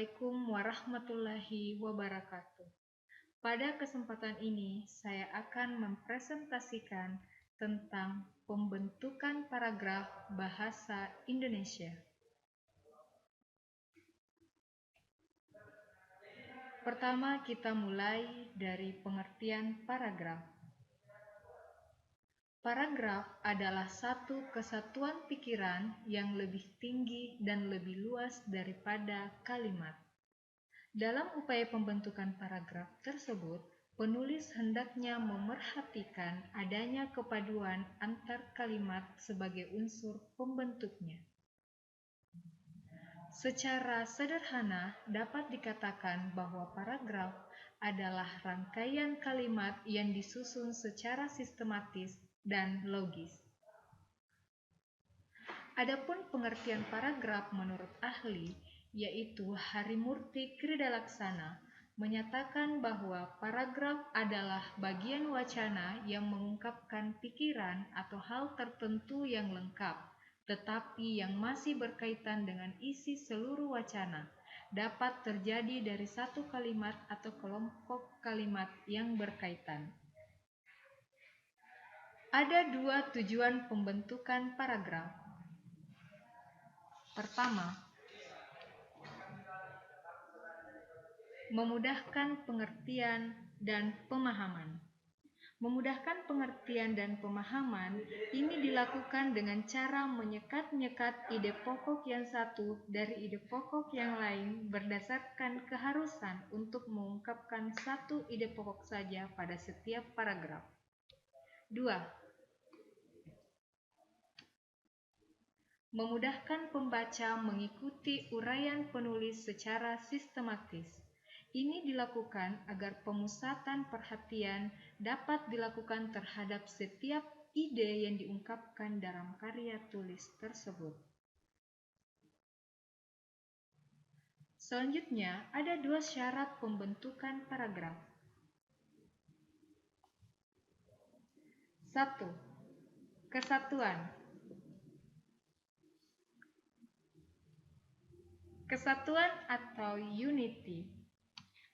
Assalamualaikum warahmatullahi wabarakatuh. Pada kesempatan ini, saya akan mempresentasikan tentang pembentukan paragraf bahasa Indonesia. Pertama, kita mulai dari pengertian paragraf. Paragraf adalah satu kesatuan pikiran yang lebih tinggi dan lebih luas daripada kalimat. Dalam upaya pembentukan paragraf tersebut, penulis hendaknya memerhatikan adanya kepaduan antar kalimat sebagai unsur pembentuknya. Secara sederhana, dapat dikatakan bahwa paragraf adalah rangkaian kalimat yang disusun secara sistematis dan logis. Adapun pengertian paragraf menurut ahli, yaitu Harimurti Kridalaksana, menyatakan bahwa paragraf adalah bagian wacana yang mengungkapkan pikiran atau hal tertentu yang lengkap, tetapi yang masih berkaitan dengan isi seluruh wacana, dapat terjadi dari satu kalimat atau kelompok kalimat yang berkaitan. Ada dua tujuan pembentukan paragraf. Pertama, memudahkan pengertian dan pemahaman. Memudahkan pengertian dan pemahaman ini dilakukan dengan cara menyekat-nyekat ide pokok yang satu dari ide pokok yang lain berdasarkan keharusan untuk mengungkapkan satu ide pokok saja pada setiap paragraf. 2. Memudahkan pembaca mengikuti uraian penulis secara sistematis. Ini dilakukan agar pemusatan perhatian dapat dilakukan terhadap setiap ide yang diungkapkan dalam karya tulis tersebut. Selanjutnya, ada dua syarat pembentukan paragraf. 1. Kesatuan. Kesatuan atau unity.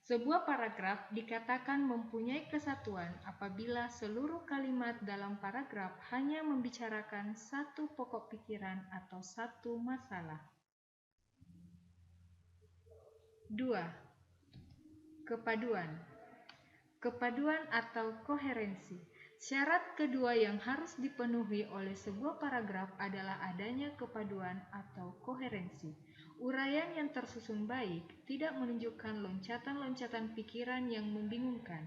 Sebuah paragraf dikatakan mempunyai kesatuan apabila seluruh kalimat dalam paragraf hanya membicarakan satu pokok pikiran atau satu masalah. 2. Kepaduan. Kepaduan atau koherensi. Syarat kedua yang harus dipenuhi oleh sebuah paragraf adalah adanya kepaduan atau koherensi. Uraian yang tersusun baik tidak menunjukkan loncatan-loncatan pikiran yang membingungkan.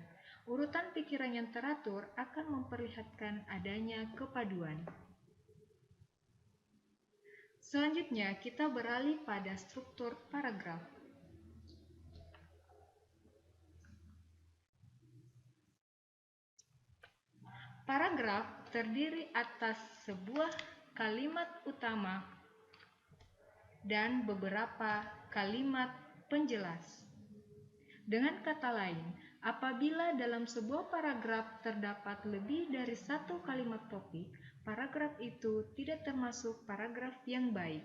Urutan pikiran yang teratur akan memperlihatkan adanya kepaduan. Selanjutnya, kita beralih pada struktur paragraf. Paragraf terdiri atas sebuah kalimat utama dan beberapa kalimat penjelas. Dengan kata lain, apabila dalam sebuah paragraf terdapat lebih dari satu kalimat topik, paragraf itu tidak termasuk paragraf yang baik.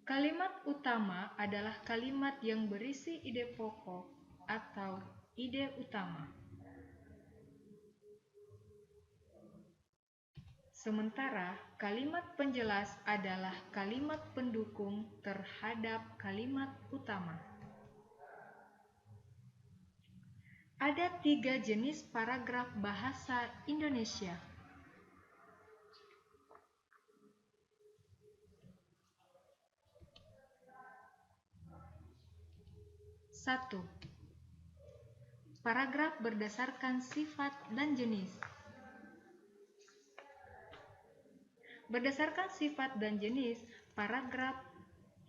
Kalimat utama adalah kalimat yang berisi ide pokok atau ide utama. Sementara kalimat penjelas adalah kalimat pendukung terhadap kalimat utama. Ada 3 jenis paragraf bahasa Indonesia. 1. Paragraf berdasarkan sifat dan jenis. Berdasarkan sifat dan jenis, paragraf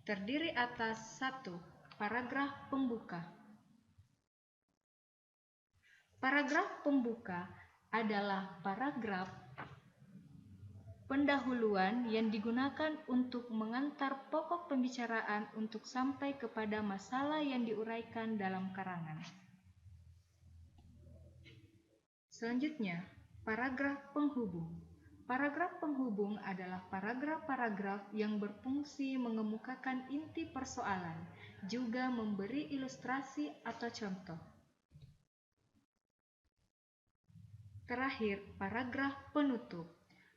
terdiri atas 1. Paragraf pembuka. Paragraf pembuka adalah paragraf pendahuluan yang digunakan untuk mengantar pokok pembicaraan untuk sampai kepada masalah yang diuraikan dalam karangan. Selanjutnya, paragraf penghubung. Paragraf penghubung adalah paragraf-paragraf yang berfungsi mengemukakan inti persoalan, juga memberi ilustrasi atau contoh. Terakhir, paragraf penutup.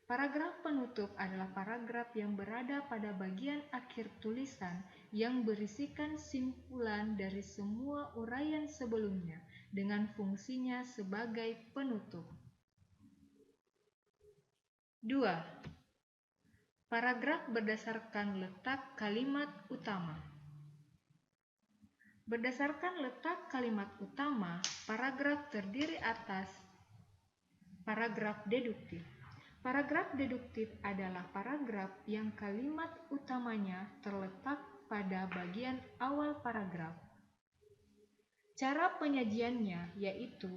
Paragraf penutup adalah paragraf yang berada pada bagian akhir tulisan yang berisikan simpulan dari semua uraian sebelumnya dengan fungsinya sebagai penutup. 2. Paragraf berdasarkan letak kalimat utama. Berdasarkan letak kalimat utama, paragraf terdiri atas paragraf deduktif. Paragraf deduktif adalah paragraf yang kalimat utamanya terletak pada bagian awal paragraf. Cara penyajiannya yaitu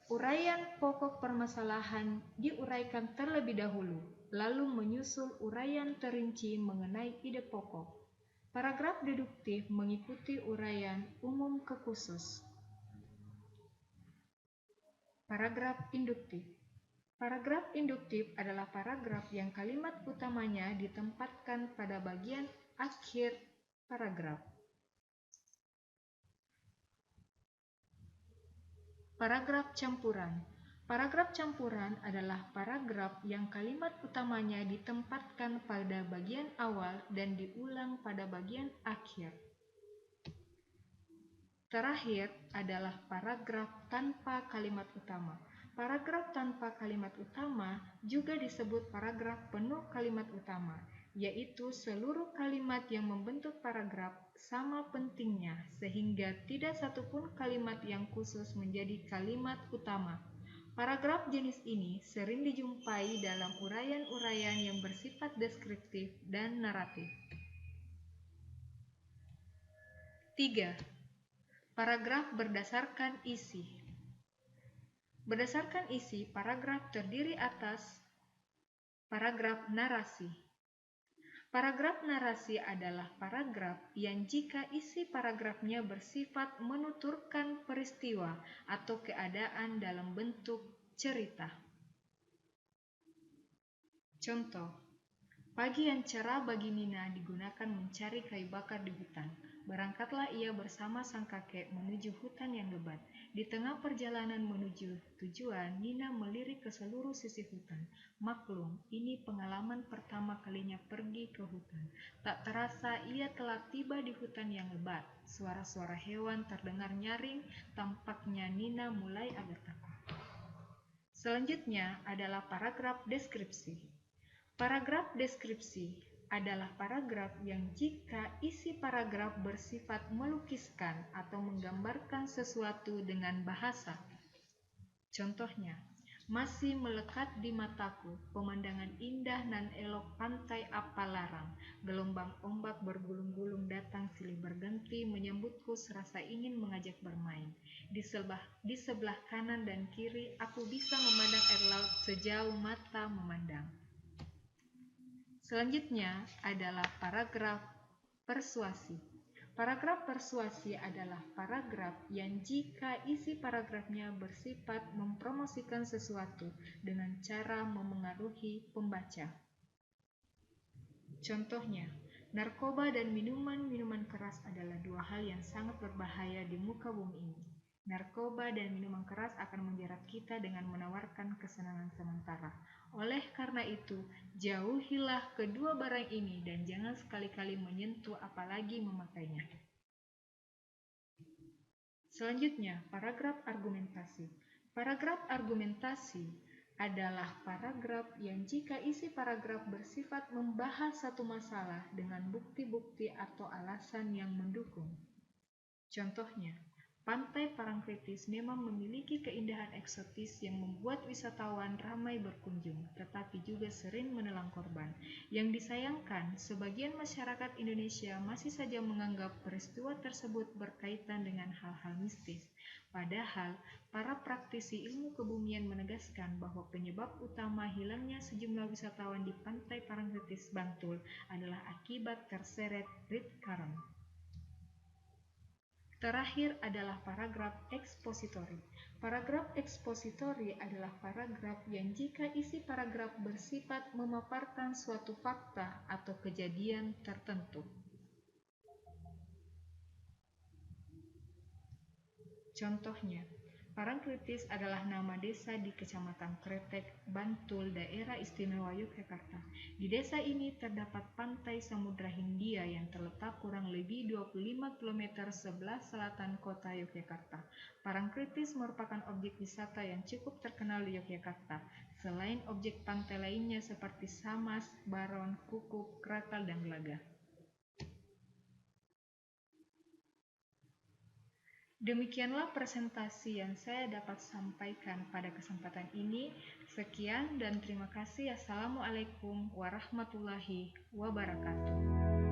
uraian pokok permasalahan diuraikan terlebih dahulu, lalu menyusul uraian terinci mengenai ide pokok. Paragraf deduktif mengikuti uraian umum ke khusus. Paragraf induktif. Paragraf induktif adalah paragraf yang kalimat utamanya ditempatkan pada bagian akhir paragraf. Paragraf campuran. Paragraf campuran adalah paragraf yang kalimat utamanya ditempatkan pada bagian awal dan diulang pada bagian akhir. Terakhir adalah paragraf tanpa kalimat utama. Paragraf tanpa kalimat utama juga disebut paragraf penuh kalimat utama, yaitu seluruh kalimat yang membentuk paragraf sama pentingnya sehingga tidak satupun kalimat yang khusus menjadi kalimat utama. Paragraf jenis ini sering dijumpai dalam uraian-uraian yang bersifat deskriptif dan naratif. 3. Paragraf berdasarkan isi. Berdasarkan isi, paragraf terdiri atas paragraf narasi. Paragraf narasi adalah paragraf yang jika isi paragrafnya bersifat menuturkan peristiwa atau keadaan dalam bentuk cerita. Contoh, pagi yang cerah bagi Nina digunakan mencari kayu bakar di hutan. Berangkatlah ia bersama sang kakek menuju hutan yang lebat. Di tengah perjalanan menuju tujuan, Nina melirik ke seluruh sisi hutan. Maklum, ini pengalaman pertama kalinya pergi ke hutan. Tak terasa ia telah tiba di hutan yang lebat. Suara-suara hewan terdengar nyaring, tampaknya Nina mulai agak takut. Selanjutnya adalah paragraf deskripsi. Paragraf deskripsi adalah paragraf yang jika isi paragraf bersifat melukiskan atau menggambarkan sesuatu dengan bahasa. Contohnya, masih melekat di mataku pemandangan indah nan elok pantai Apalarang. Gelombang ombak bergulung-gulung datang silih berganti menyambutku serasa ingin mengajak bermain. Di sebelah kanan dan kiri aku bisa memandang air laut sejauh mata memandang. Selanjutnya adalah paragraf persuasi. Paragraf persuasi adalah paragraf yang jika isi paragrafnya bersifat mempromosikan sesuatu dengan cara memengaruhi pembaca. Contohnya, narkoba dan minuman-minuman keras adalah dua hal yang sangat berbahaya di muka bumi ini. Narkoba dan minuman keras akan menjerat kita dengan menawarkan kesenangan sementara. Oleh karena itu, jauhilah kedua barang ini dan jangan sekali-kali menyentuh apalagi memakainya. Selanjutnya, paragraf argumentasi. Paragraf argumentasi adalah paragraf yang jika isi paragraf bersifat membahas satu masalah dengan bukti-bukti atau alasan yang mendukung. Contohnya, Pantai Parangtritis memang memiliki keindahan eksotis yang membuat wisatawan ramai berkunjung, tetapi juga sering menelan korban. Yang disayangkan, sebagian masyarakat Indonesia masih saja menganggap peristiwa tersebut berkaitan dengan hal-hal mistis. Padahal, para praktisi ilmu kebumian menegaskan bahwa penyebab utama hilangnya sejumlah wisatawan di Pantai Parangtritis Bantul adalah akibat terseret Rip Current. Terakhir adalah paragraf ekspositori. Paragraf ekspositori adalah paragraf yang jika isi paragraf bersifat memaparkan suatu fakta atau kejadian tertentu. Contohnya, Parangtritis adalah nama desa di Kecamatan Kretek, Bantul, Daerah Istimewa Yogyakarta. Di desa ini terdapat pantai Samudra Hindia yang terletak kurang lebih 25 km sebelah selatan kota Yogyakarta. Parangtritis merupakan objek wisata yang cukup terkenal di Yogyakarta, selain objek pantai lainnya seperti Samas, Baron, Kukup, Kratal, dan Glaga. Demikianlah presentasi yang saya dapat sampaikan pada kesempatan ini. Sekian dan terima kasih. Assalamualaikum warahmatullahi wabarakatuh.